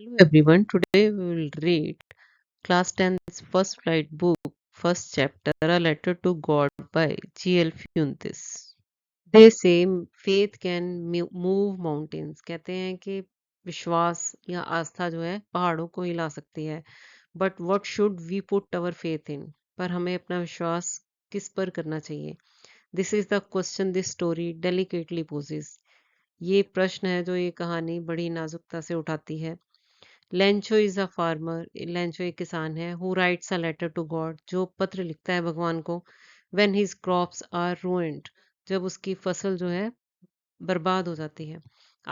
Hello everyone, today we will read Class 10's First Flight book, first chapter, A Letter to God by G.L. Fuentes. They say faith can move mountains. कहते हैं कि विश्वास या आस्था जो है पहाड़ों को हिला सकती है. But what should we put our faith in? पर हमें अपना विश्वास किस पर करना चाहिए? This is the question this story delicately poses. ये प्रश्न है जो ये कहानी बड़ी नाजुकता से उठाती है. Lencho is a farmer. Lencho एक किसान है. Who writes a letter to God, जो पत्र लिखता है भगवान को. When his crops are ruined, जब उसकी फसल जो है बर्बाद हो जाती है.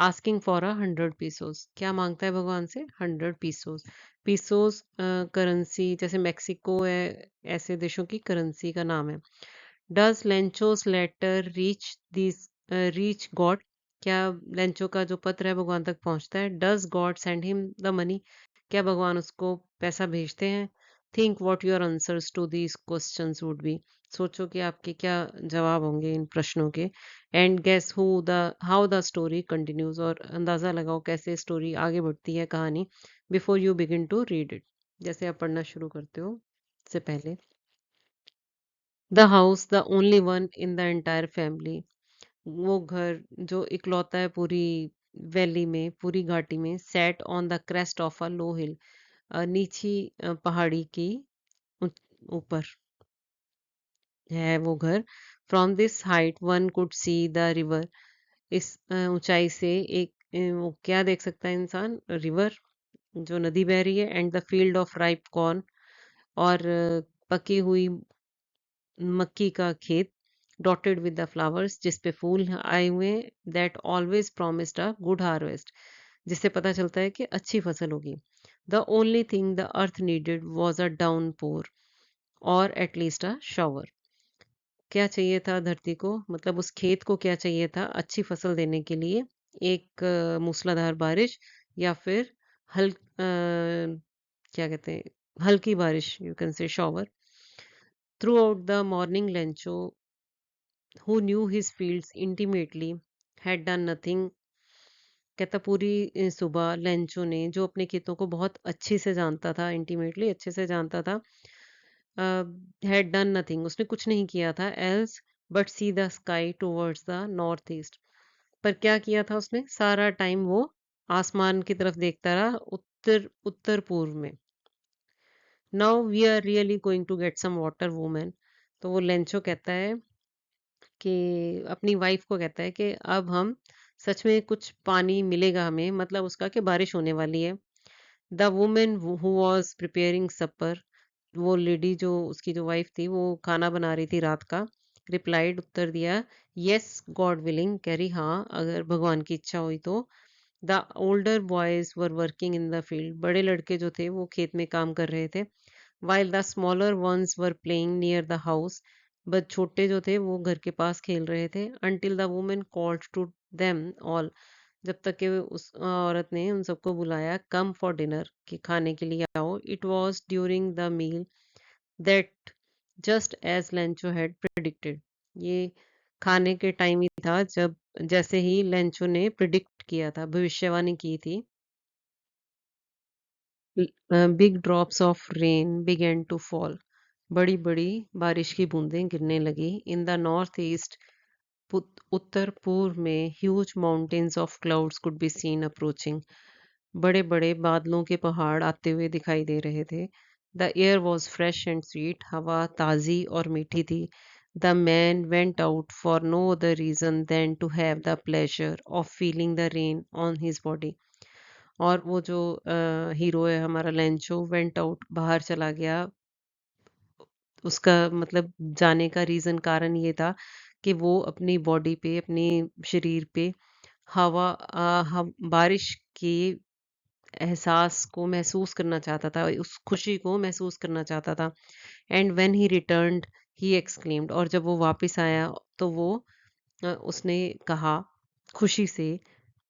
आस्किंग फॉर 100 पीसोस, क्या मांगता है भगवान से? 100 पीसोस. पीसोस करेंसी, जैसे मेक्सिको है, ऐसे देशों की करेंसी का नाम है. Does Lencho's letter reach God, क्या लेंचो का जो पत्र है भगवान तक पहुंचता है? Does God send him the money, क्या भगवान उसको पैसा भेजते हैं? Think what your answers to these questions would be, सोचो कि आपके क्या जवाब होंगे इन प्रश्नों के. And guess how the story continues, और अंदाजा लगाओ कैसे स्टोरी आगे बढ़ती है कहानी. Before you begin to read it, जैसे आप पढ़ना शुरू करते हो से पहले. The house the only one in the entire family, वो घर जो इकलौता है पूरी वैली में, पूरी घाटी में. Set on the crest of a low hill, नीची पहाड़ी की ऊपर है वो घर. From this height one could see the river, इस ऊंचाई से एक वो क्या देख सकता है इंसान? रिवर, जो नदी बह रही है. And the field of ripe corn, और पकी हुई मक्की का खेत. डॉटेड विद द फ्लावर्स, जिस पे फूल आए हुए हैं. That always promised a good harvest, जिससे पता चलता है कि अच्छी फसल होगी. The only thing the earth needed was a downpour, और एटलीस्ट अ शॉवर. क्या चाहिए था धरती को, मतलब उस खेत को क्या चाहिए था अच्छी फसल देने के लिए? एक मूसलाधार बारिश, या फिर क्या कहते हैं, हल्की बारिश, you can say shower. Through out the morning Lencho, who knew his fields intimately, had done nothing. कहता पूरी सुबह लेंचो ने, जो अपने खेतों को बहुत अच्छे से जानता था, इंटीमेटली अच्छे से जानता था, हैड डन नथिंग, उसने कुछ नहीं किया था. Else but see the sky towards the north east, पर क्या किया था उसने? सारा टाइम वो आसमान की तरफ देखता रहा, उत्तर उत्तर पूर्व में. Now we are really going to get some water women, तो वो लेंचो कहता है कि अपनी वाइफ को कहता है कि अब हम सच में कुछ पानी मिलेगा हमें, मतलब उसका कि बारिश होने वाली है. The women who was preparing supper, वो लेडी जो उसकी जो वाइफ थी वो खाना बना रही थी रात का. रिप्लाइड, उत्तर दिया. यस गॉड विलिंग, कह रही हाँ अगर भगवान की इच्छा हुई तो. The older boys were working in the field, बड़े लड़के जो थे वो खेत में काम कर रहे थे. while the smaller ones were playing near the house, but छोटे जो थे वो घर के पास खेल रहे थे. until the woman called to them all, जब तक कि उस औरत ने उन सबको बुलाया. come for dinner, कि खाने के लिए आओ. it was during the meal that, just as Lencho had predicted, ये खाने के टाइम ही था जब, जैसे ही लेंचो ने प्रिडिक्ट किया था, भविष्यवाणी की थी. Big drops of rain began to fall, बड़ी बड़ी बारिश की बूंदें गिरने लगी. इन द नॉर्थ ईस्ट, उत्तर पूर्व में. Huge mountains of clouds could be seen approaching, बड़े बड़े बादलों के पहाड़ आते हुए दिखाई दे रहे थे. The air was fresh and sweet, हवा ताज़ी और मीठी थी. The man went out for no other reason than to have the pleasure of feeling the rain on his body, और वो जो हीरो है हमारा लेंचो, वेंट आउट, बाहर चला गया. उसका मतलब जाने का रीज़न, कारण ये था कि वो अपनी बॉडी पे, अपने शरीर पे बारिश के एहसास को महसूस करना चाहता था, उस खुशी को महसूस करना चाहता था. And when he returned he exclaimed, और जब वो वापस आया तो वो उसने कहा खुशी से,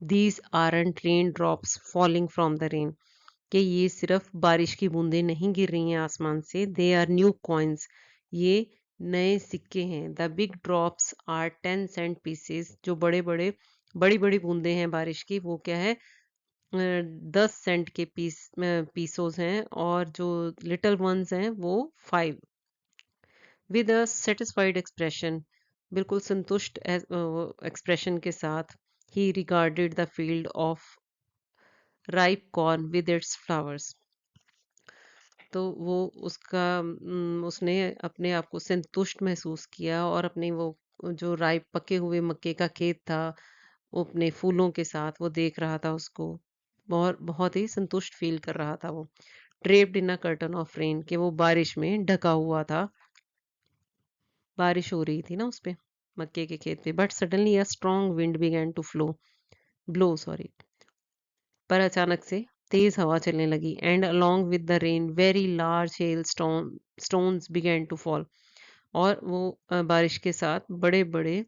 these aren't rain drops falling from the rain, कि ये सिर्फ बारिश की बूंदें नहीं गिर रही हैं आसमान से. दे आर न्यू कॉइन्स, ये नए सिक्के हैं. The big drops are 10 cent pieces, जो बड़ी बड़ी बूंदें हैं बारिश की, वो क्या है? 10 सेंट के पीसोस हैं और जो लिटिल वंस हैं वो 5। विद अ सेटिस्फाइड एक्सप्रेशन, बिल्कुल संतुष्ट एक्सप्रेशन के साथ, ही regarded the field of ripe corn with its flowers. तो वो उसने अपने आप को संतुष्ट महसूस किया और अपने वो जो राइप पके हुए मक्के का खेत था, वो अपने फूलों के साथ वो देख रहा था उसको। बहुत बहुत ही संतुष्ट फील कर रहा था वो। Draped in a curtain of rain, कि वो बारिश में ढका हुआ था। बारिश हो रही थी ना उस पे, मक्के के खेत पे। But suddenly a strong wind began to blow sorry. पर अचानक से तेज हवा चलने लगी। And along with the rain very large hail stones began to fall. और वो बारिश के साथ बड़े बड़े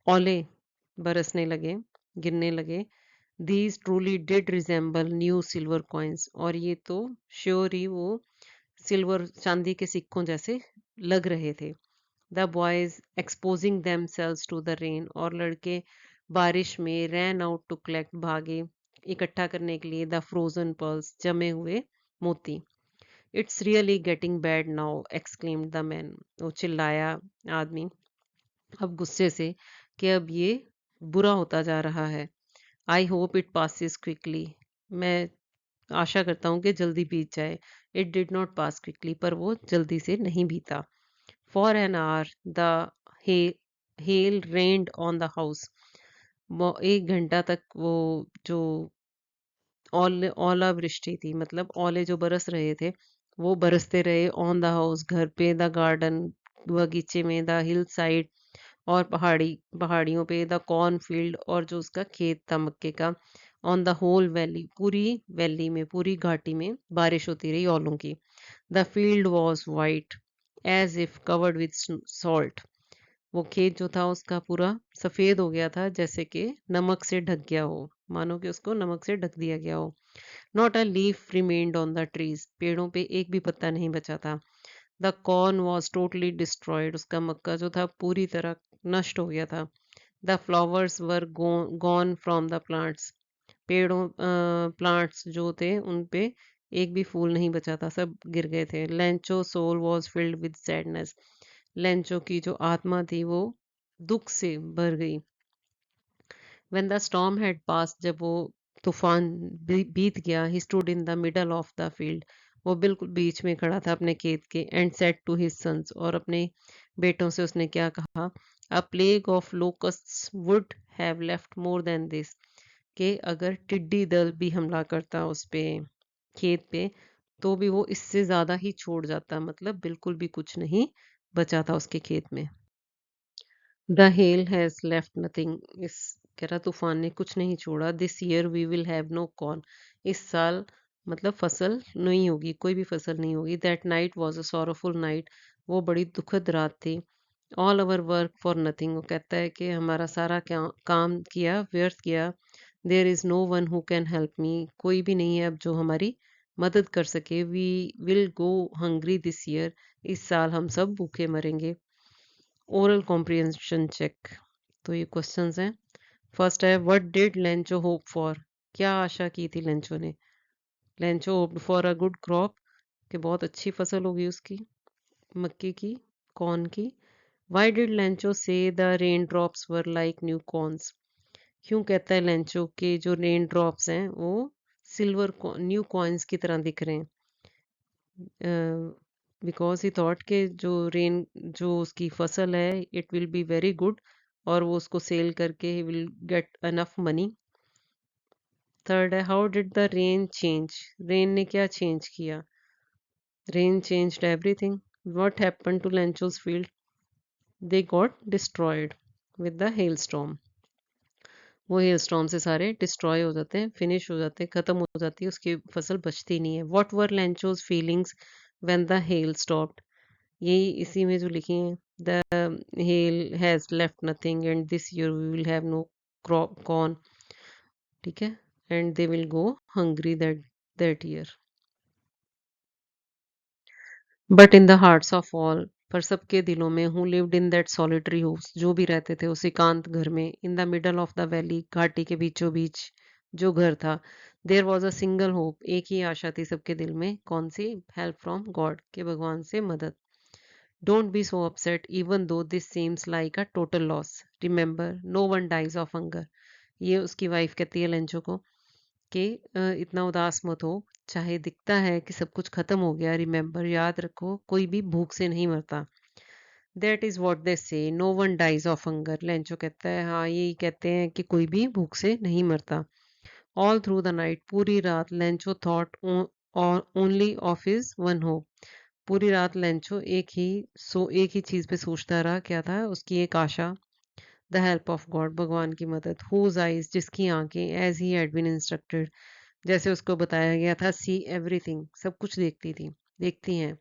ओले बरसने लगे, गिरने लगे। These truly did resemble new silver coins, और ये तो श्योर ही वो सिल्वर चांदी के सिक्कों जैसे लग रहे थे। The boys exposing themselves to the rain, और लड़के बारिश में रैन आउट टू कलेक्ट, भागे इकट्ठा करने के लिए द फ्रोजन पर्ल्स, जमे हुए मोती। It's really getting bad now exclaimed the man, वो चिल्लाया आदमी अब गुस्से से कि अब ये बुरा होता जा रहा है। I hope it passes quickly, मैं आशा करता हूँ कि जल्दी बीत जाए। It did not pass quickly, पर वो जल्दी से नहीं बीता। For an hour the hell rained on the house, 1 घंटा तक वो जो ओलावृष्टि थी, मतलब ओले जो बरस रहे थे, वो बरसते रहे ऑन द हाउस, घर पे, द गार्डन, बगीचे में, द हिल साइड, और पहाड़ियों पे, द कॉर्न फील्ड, और जो उसका खेत था मक्के का, ऑन द होल वैली, पूरी वैली में, पूरी घाटी में बारिश होती रही ओलों की। The field was white as if covered with salt, वो खेत जो था उसका पूरा सफेद हो गया था, जैसे कि नमक से ढक गया हो, मानो कि उसको नमक से ढक दिया गया हो। Not a leaf remained on the trees, पेड़ों पे एक भी पत्ता नहीं बचा था। The corn was totally destroyed, उसका मक्का जो था पूरी तरह नष्ट हो गया था। The flowers were gone from the plants, plants जो थे उन पे एक भी फूल नहीं बचा था, सब गिर गए थे। Lencho soul was filled with sadness, Lencho की जो आत्मा थी वो दुख से भर गई। When the storm had passed, जब वो तूफान बीत गया, he stood in the middle of the field, वो बिल्कुल बीच में खड़ा था अपने खेत के। And said to his sons, और अपने बेटों से उसने क्या कहा, a plague of locusts would have left more than this, कि अगर टिड्डी दल भी हमला करता उस पे, खेत पे, तो भी वो इससे ज्यादा ही छोड़ जाता, मतलब बिल्कुल भी कुछ नहीं बचा था उसके खेत में। The hail has left nothing, इस कह रहा तूफान ने कुछ नहीं छोड़ा। This year we will have no corn, इस साल मतलब फसल नहीं होगी, कोई भी फसल नहीं होगी। That night was a sorrowful night, वो बड़ी दुखद रात थी। All our work for nothing, वो कहता है कि हमारा सारा क्या काम किया, व्यर्थ किया। There is no one who can help me, कोई भी नहीं है अब जो हमारी मदद कर सके। We will go hungry this year, इस साल हम सब भूखे मरेंगे। ओरल कॉम्प्रिहेंशन चेक, तो ये क्वेश्चंस हैं। फर्स्ट है, what did Lencho hope for, क्या आशा की थी लेंचो ने। Lencho hoped for a good crop, कि बहुत अच्छी फसल होगी उसकी, मक्के की, कॉर्न की। व्हाई डिड लेंचो से the rain drops were like new corns, क्यों कहता है लेंचो के जो रेन ड्रॉप्स हैं वो सिल्वर न्यू कॉइन्स की तरह दिख रहे हैं। बिकॉज ही थॉट के जो रेन जो उसकी फसल है it will be very good, और वो उसको सेल करके ही will get enough money. Third है, how did the rain change, rain ने क्या चेंज किया। Rain changed everything. What happened to Lencho's field, they got destroyed with the hail storm, वो हेल स्टॉर्म से सारे डिस्ट्रॉय हो जाते हैं, फिनिश हो जाते हैं, खत्म हो जाती है, उसकी फसल बचती नहीं है। What were Lencho's feelings when the hail stopped, यही इसी में जो लिखी हैं। The hail has left nothing and this year we will have no crop corn, ठीक है, and they will go hungry that year. But in the hearts of all, पर सबके दिलों में, who lived in that solitary house, जो भी रहते थे उस एकांत घर में, in the middle of the valley, घाटी के बीचों बीच, जो घर था। There was a single hope, एक ही आशा थी सबके दिल में, कौन सी? हेल्प फ्रॉम गॉड, के भगवान से मदद। Don't be so upset even though this seems like a total loss, remember no one dies of hunger. ये उसकी वाइफ कहती है लेंचो को कि इतना उदास मत हो, चाहे दिखता है कि सब कुछ खत्म हो गया, रिमेंबर याद रखो कोई भी भूख से नहीं मरता। That is what they say, no one dies of hunger. Lencho कहता है हाँ यही कहते हैं कि कोई भी भूख से नहीं मरता। ऑल थ्रू द नाइट, पूरी रात Lencho thought only of his one hope. पूरी रात लेंचो एक ही चीज पे सोचता रहा, क्या था उसकी एक आशा? द हेल्प ऑफ गॉड, भगवान की मदद। हुज आइज, जिसकी आंखें, as he had been instructed, जैसे उसको बताया गया था, सी एवरीथिंग, सब कुछ देखती हैं।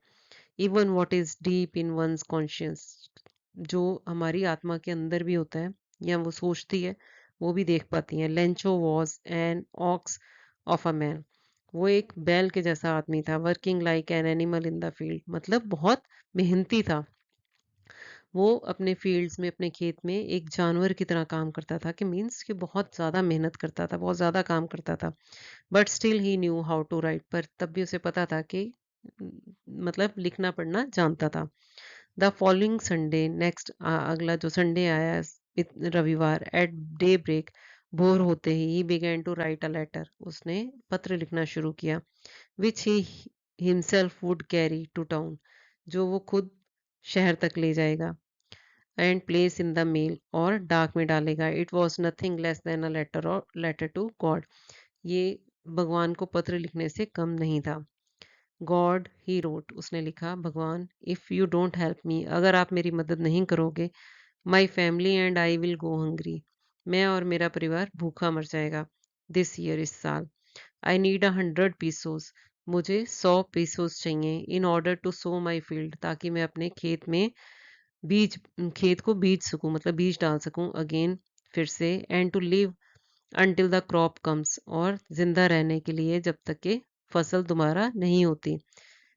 Even what is deep in one's conscience, जो हमारी आत्मा के अंदर भी होता है या वो सोचती है, वो भी देख पाती हैं। Lencho was an ox of a man, वो एक बैल के जैसा आदमी था। Working like an animal in the field, मतलब बहुत मेहनती था। वो अपने फील्ड्स में, अपने खेत में एक जानवर की तरह काम करता था, कि मीन्स कि बहुत ज़्यादा मेहनत करता था, बहुत ज़्यादा काम करता था। But still he knew how to write, पर तब भी उसे पता था कि न, मतलब लिखना पढ़ना जानता था। द फॉलोइंग संडे, नेक्स्ट अगला जो संडे आया, रविवार, एट डे ब्रेक, भोर होते ही began to write a letter, उसने पत्र लिखना शुरू किया। Which he himself would carry to town, जो वो खुद शहर तक ले जाएगा। And place in the mail, और डाक में डालेगा। It was nothing less than a letter, और लेटर टू गॉड, ये भगवान को पत्र लिखने से कम नहीं था। गॉड ही रोट, उसने लिखा, भगवान, if you don't help me, अगर आप मेरी मदद नहीं करोगे, my family and I will go hungry, मैं और मेरा परिवार भूखा मर जाएगा। दिस ईयर, इस साल। आई नीड 100 पीसोस, मुझे 100 पीसोस चाहिए। In order to sow my field, ताकि मैं अपने बीज खेत को बीज सकूं, मतलब बीज डाल सकूं अगेन, फिर से। And to live until the crop comes, और जिंदा रहने के लिए जब तक कि फसल दोबारा नहीं होती।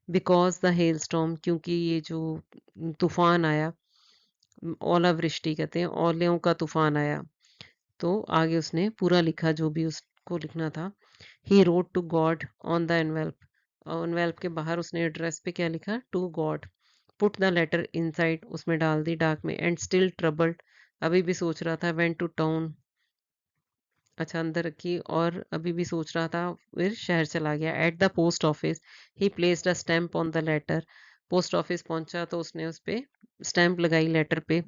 बिकॉज द हेल स्टॉर्म, क्योंकि ये जो तूफान आया, ओलावृष्टि कहते हैं, ओलियों का तूफान आया। तो आगे उसने पूरा लिखा जो भी उसको लिखना था। He wrote to God on the envelope, envelope के बाहर उसने एड्रेस पे क्या लिखा? To God. Put the letter inside, उसमें डाल दी डाक में। एंड स्टिल ट्रबल्ड, अभी भी सोच रहा था। वेंट टू टाउन, अच्छा अंदर रखी, और अभी भी सोच रहा था, फिर शहर चला गया। At the post office, he placed a stamp on the letter, post office पहुंचा तो उसने उस पे स्टैम्प लगाई लेटर पे।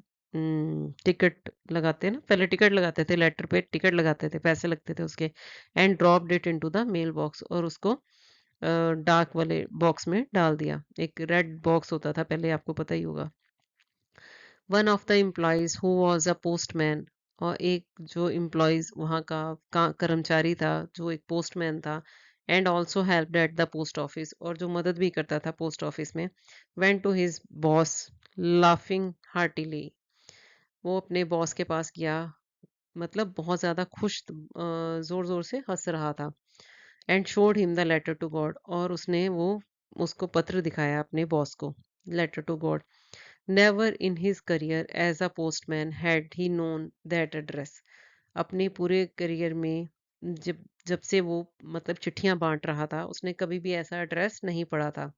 टिकट लगाते हैं ना, पहले टिकट लगाते थे लेटर पे, टिकट लगाते थे, पैसे लगते थे उसके। And dropped it into the mail box, और उसको डाक वाले बॉक्स में डाल दिया। एक रेड बॉक्स होता था पहले, आपको पता ही होगा। One of the employees who was a postman, और एक जो एम्प्लॉयज वहाँ का कर्मचारी था, जो एक पोस्टमैन था। And also helped at the post office, और जो मदद भी करता था पोस्ट ऑफिस में। Went to his boss laughing heartily, वो अपने बॉस के पास गया, मतलब बहुत ज़्यादा खुश, ज़ोर ज़ोर से हंस रहा था। And showed him the letter to God, और उसको पत्र दिखाया अपने बॉस को, letter to God. Never in his career as a postman had he known that address, अपने पूरे करियर में जब जब से वो मतलब चिट्ठियां बांट रहा था, उसने कभी भी ऐसा एड्रेस नहीं पढ़ा था।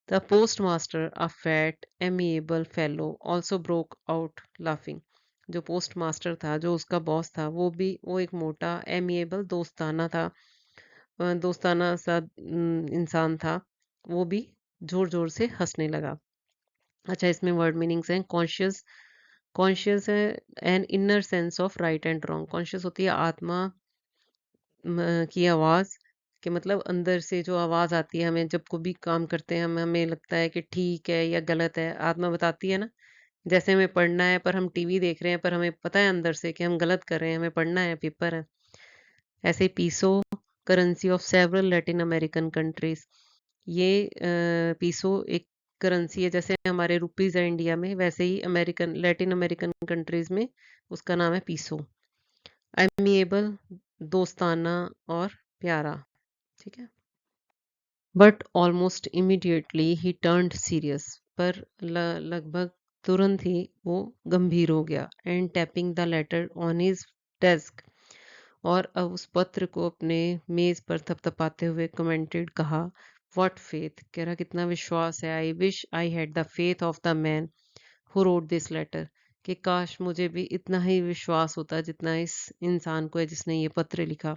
The post master, a fat amiable fellow, also broke out laughing, जो पोस्ट मास्टर था, जो उसका बॉस था, वो एक मोटा, एमिएबल दोस्ताना था, दोस्ताना सा इंसान था। वो भी जोर जोर से हंसने लगा। अच्छा, इसमें वर्ड मीनिंग्स हैं। कॉन्शियस, कॉन्शियस है an inner sense of right and wrong, conscious होती है आत्मा की आवाज़, कि मतलब अंदर से जो आवाज़ आती है हमें जब कोई भी काम करते हैं, हमें लगता है कि ठीक है या गलत है, आत्मा बताती है ना। जैसे हमें पढ़ना है पर हम टीवी देख रहे हैं, पर हमें पता है अंदर से कि हम गलत कर रहे हैं, हमें पढ़ना है, पेपर है। ऐसे peso, currency of several Latin American countries, ये पीसो एक करेंसी है, जैसे हमारे रुपीस है इंडिया में, वैसे ही अमेरिकन लैटिन अमेरिकन कंट्रीज में उसका नाम है पीसो। एमिएबल, दोस्ताना और प्यारा, ठीक है। But almost immediately he turned serious, पर लगभग तुरंत ही वो गंभीर हो गया। And tapping the later on his desk, और अब उस पत्र को अपने मेज पर थपथपाते हुए कमेंटेड कहा, व्हाट फेथ, कह रहा कितना विश्वास है, I wish I had the faith of the man who wrote this letter, कि काश मुझे भी इतना ही विश्वास होता जितना इस इंसान को है जिसने ये पत्र लिखा।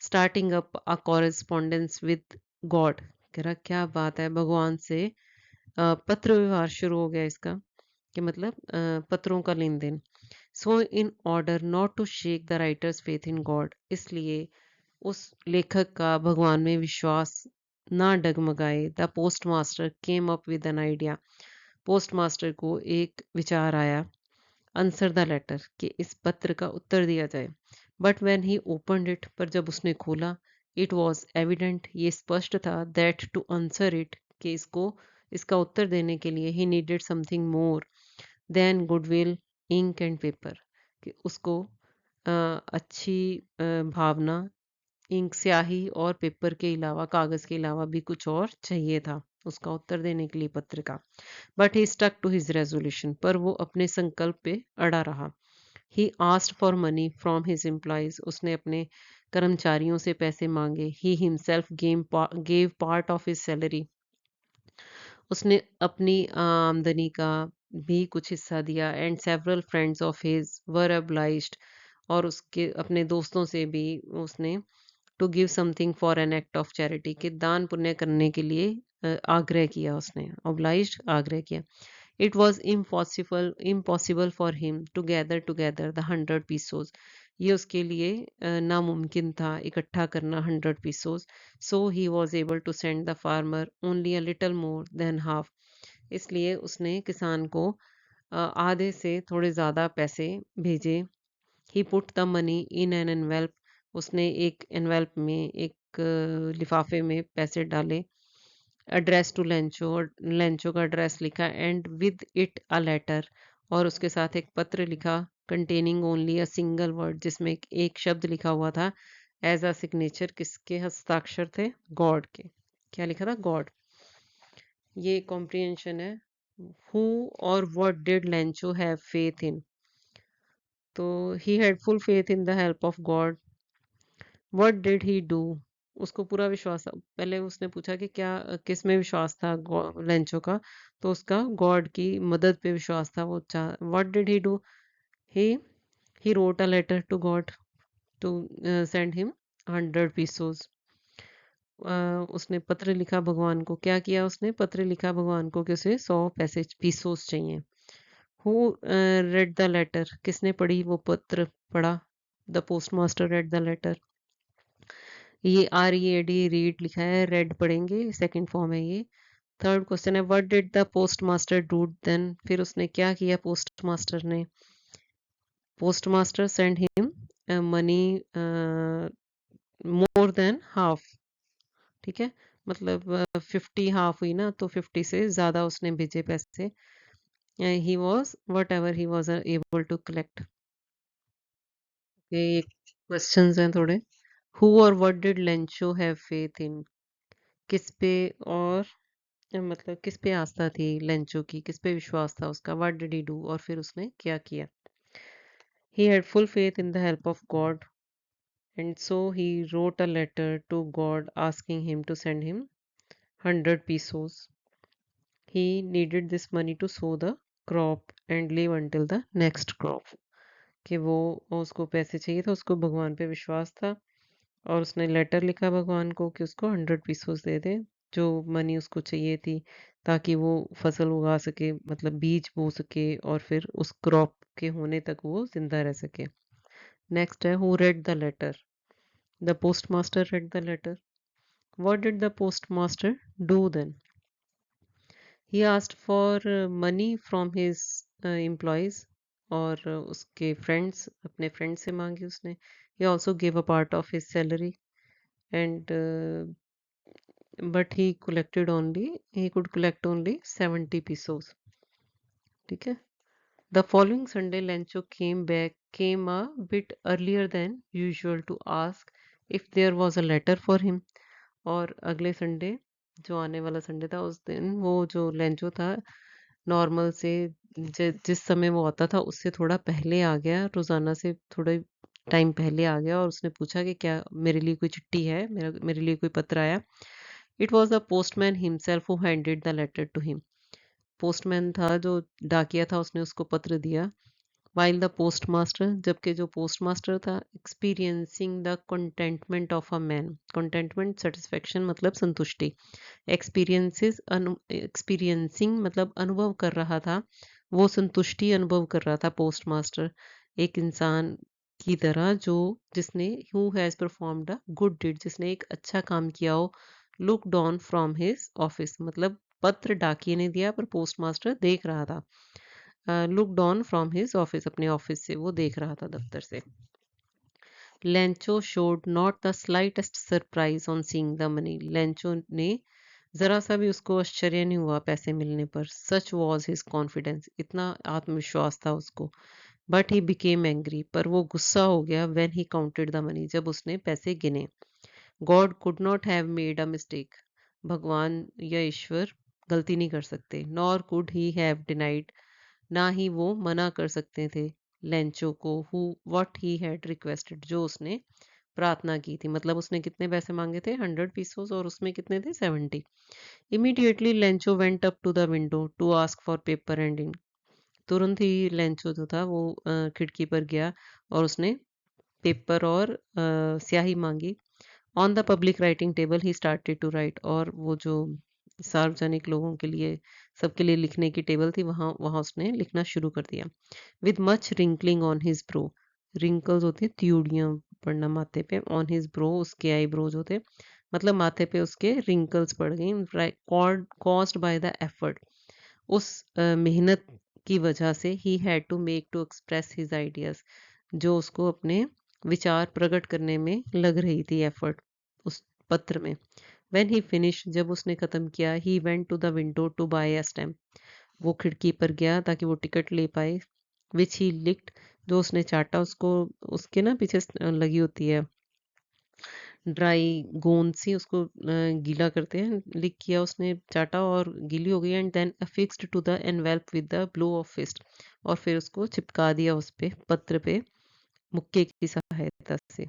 Starting up a correspondence with God, कह रहा क्या बात है, भगवान से पत्र व्यवहार शुरू हो गया इसका, कि मतलब पत्रों का लेन देन। So in order not to shake the writer's faith in God, इसलिए उस लेखक का भगवान में विश्वास ना डगमगाए, the post master came up with an idea, post master को एक विचार आया, आंसर द लेटर, कि इस पत्र का उत्तर दिया जाए। But when he opened it, पर जब उसने खोला, इट वॉज एविडेंट, ये स्पष्ट था, दैट टू आंसर इट, कि इसको इसका उत्तर देने के लिए he needed something more than goodwill, ink and paper, कि उसको अच्छी भावना, इंक स्याही और पेपर के अलावा, कागज के अलावा भी कुछ और चाहिए था उसका उत्तर देने के लिए पत्र का। But he stuck to his resolution, पर वो अपने संकल्प पे अड़ा रहा। He asked for money from his employees, उसने अपने कर्मचारियों से पैसे मांगे। He himself gave part of his salary, उसने अपनी आमदनी का भी कुछ हिस्सा दिया। And several friends of his were obliged, और उसके अपने दोस्तों से भी उसने to give something for an act of charity, के दान पुण्य करने के लिए आग्रह किया, उसने obliged आग्रह किया। It was impossible for him to gather together the 100 pesos, ये उसके लिए नामुमकिन था इकट्ठा करना 100 pesos। So he was able to send the farmer only a little more than half, इसलिए उसने किसान को आधे से थोड़े ज़्यादा पैसे भेजे। He put the money in an envelope, उसने एक एनवेल्प में, एक लिफाफे में पैसे डाले। एड्रेस टू लेंचो, और लेंचो का एड्रेस लिखा। And with it a letter, और उसके साथ एक पत्र लिखा, containing only a single word, जिसमें एक शब्द लिखा हुआ था एज अ सिग्नेचर, किसके हस्ताक्षर थे, गॉड के। क्या लिखा था, गॉड। ये कॉम्प्रिहेंशन है। हु और what did Lencho have faith in, तो he had full faith in the help of God. What did he do, उसको पूरा विश्वास था। पहले उसने पूछा कि क्या किस में विश्वास था लेंचो का, तो उसका गॉड की मदद पे विश्वास था। वो चाह, what did he do, he he wrote a letter to God to send him 100 pesos। उसने पत्र लिखा भगवान को, क्या किया उसने, पत्र लिखा भगवान को कि उसे 100 पीसोस चाहिए। हु रेड द लेटर, किसने पढ़ी वो पत्र, पढ़ा, the post master read the letter. ये READ, रीड लिखा है, रेड पढ़ेंगे, सेकंड फॉर्म है ये। थर्ड क्वेश्चन है, what did the post master do then, फिर उसने क्या किया पोस्ट मास्टर ने। Post master send him money more than half, ठीक है, मतलब 50 हाफ हुई ना, तो 50 से ज्यादा उसने भेजे पैसे। He was whatever he was able to collect. ये क्वेश्चंस हैं थोड़े। हु और what did Lencho have faith in, किस पे और मतलब किस पे आस्था थी लेंचो की, किस पे विश्वास था उसका, व्हाट डिड ही डू, और फिर उसने क्या किया। He had full faith in the help of God, and so he wrote a letter to God asking him to send him 100 pesos। He needed this money to sow the crop and live until the next crop, कि वो उसको पैसे चाहिए था, उसको भगवान पे विश्वास था, और उसने लेटर लिखा भगवान को कि उसको 100 pesos दे दे, जो मनी उसको चाहिए थी, ताकि वो फसल उगा सके, मतलब बीज बो सके, और फिर उस क्रॉप के होने तक वो जिंदा रह सके। नेक्स्ट है, who read the letter, the post master read the letter. What did the post master do then, he asked for money from his employees, और उसके फ्रेंड्स, अपने फ्रेंड से मांगी उसने। He also give a part of his salary, and but he could collect only 70 pesos, ठीक है। The following Sunday Lencho came a bit earlier than usual to ask if there was a letter for him। और अगले Sunday, जो आने वाला Sunday था, उस दिन वो जो लेंचो था नॉर्मल से, जिस समय वो आता था उससे थोड़ा पहले आ गया, रोजाना से थोड़ा टाइम पहले आ गया और उसने पूछा कि क्या मेरे लिए कोई चिट्ठी है, मेरे लिए कोई पत्र आया। It was the postman himself who handed the letter to him. Postman था जो डाकिया था, उसने उसको पत्र दिया। वाइल द पोस्टमास्टर, जबकि जो पोस्टमास्टर था, experiencing the contentment of a man. Contentment satisfaction मतलब संतुष्टि। एक्सपीरियंसिंग मतलब अनुभव कर रहा था, वो संतुष्टि अनुभव कर रहा था पोस्टमास्टर एक इंसान की तरह जो जिसने who has performed a good deed, जिसने एक अच्छा काम किया हो। Look down from his office मतलब पत्र डाकिए ने दिया पर पोस्टमास्टर देख रहा था। Look down from his office, अपने ऑफिस से वो देख रहा था, दफ्तर से। Lencho showed not the slightest surprise on seeing the money. Lencho ने जरा सा भी उसको आश्चर्य नहीं हुआ पैसे मिलने पर। सच वॉज हिज कॉन्फिडेंस, इतना आत्मविश्वास था उसको। बट ही बिकेम एंग्री, पर वो गुस्सा हो गया when he counted the money, जब उसने पैसे गिने। God could not have made a mistake, भगवान या ईश्वर गलती नहीं कर सकते। Nor could he have denied, ना ही वो मना कर सकते थे लेंचो को who what he had requested, जो उसने प्रार्थना की थी। मतलब उसने कितने पैसे मांगे थे, 100 पीसोस, और उसमें कितने थे, 70। Immediately Lencho went up to the window to ask for paper and ink. तुरंत ही लेंचो जो था वो खिड़की पर गया और उसने पेपर और स्याही मांगी। On the public writing table he started to write, और वो जो सार्वजनिक लोगों के लिए, सबके लिए लिखने की टेबल थी, वहाँ वहाँ उसने लिखना शुरू कर दिया। With much wrinkling on his bro, wrinkles होती है त्योड़ियाँ पड़ना माथे पे, ऑन हिज ब्रो उसके आईब्रो जो थे, मतलब माथे पे उसके रिंकल्स पड़ गई, कॉज्ड बाय द एफर्ट, उस मेहनत की वजह से। He had to make to express his ideas, जो उसको अपने विचार प्रकट करने में लग रही थी एफर्ट उस पत्र में। व्हेन ही फिनिश, जब उसने खत्म किया, he went to the window to buy a stamp, वो खिड़की पर गया ताकि वो टिकट ले पाए। विच ही लिक्ड, जो उसने चाटा, उसको उसके ना पीछे लगी होती है ड्राई गोंद सी, उसको गीला करते हैं, लिक किया उसने, चाटा और गीली हो गई। And then affixed to the envelope with the blow of fist, और फिर उसको चिपका दिया उस पे, पत्र पे, मुक्के की सहायता से।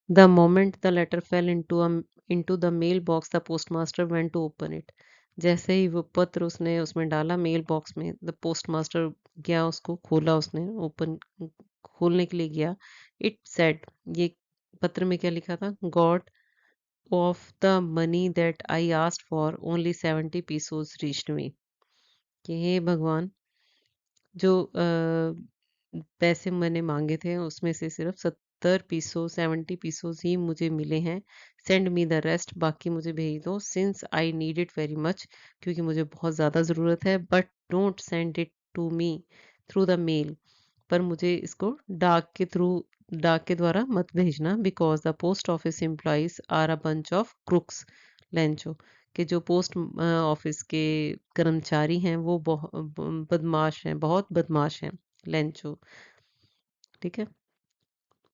The moment the letter fell into the mail box, the postmaster went to open it. जैसे ही वो पत्र उसने उसमें डाला मेल बॉक्स में, द पोस्टमास्टर गया, उसको खोला, उसने ओपन खोलने के लिए गया। इट सेड, ये पत्र में क्या लिखा था, God of the money that I asked for only 70 pesos reached me, कि हे भगवान, जो पैसे मैंने मांगे थे उसमें से सिर्फ 70 पीसो 70 पीसोस ही मुझे मिले हैं। सेंड मी द रेस्ट, बाकी मुझे भेज दो। Since I need it very much, क्योंकि मुझे बहुत ज़्यादा ज़रूरत है। But don't send it to me through the mail, पर मुझे इसको डाक के द्वारा मत भेजना। Because the post office employees are a bunch of crooks Lencho, कि जो पोस्ट ऑफिस के कर्मचारी हैं वो बदमाश हैं, बहुत बदमाश हैं, लेंचो। ठीक है।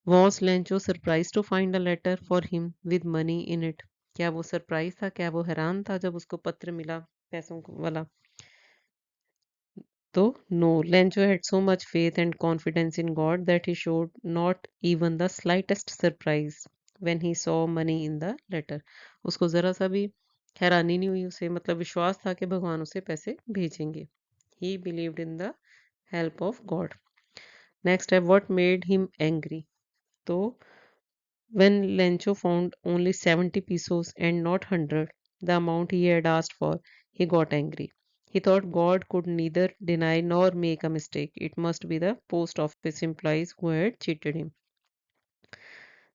Was Lencho surprise to find a letter for him with money in it, क्या वो सरप्राइज था, क्या वो हैरान था जब उसको पत्र मिला वाला? तो no, Lencho had so much faith and confidence in God that he showed not even the slightest surprise when he saw money in the letter. उसको जरा सा भी हैरानी नहीं हुई, उसे मतलब विश्वास था कि भगवान उसे पैसे भेजेंगे। ही believed in the help of God. Next है व्हाट मेड हिम एंग्री। तो when Lencho found only 70 pesos and not 100, the amount he had asked for, he got angry. He thought God could neither deny nor make a mistake. It must be the post office employees who had cheated him.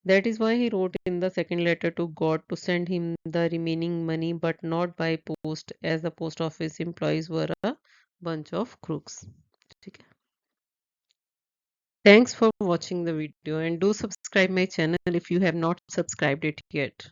That is why he wrote in the second letter to God to send him the remaining money, but not by post, as the post office employees were a bunch of crooks. ठीक है? Thanks for watching the video and do subscribe my channel if you have not subscribed it yet.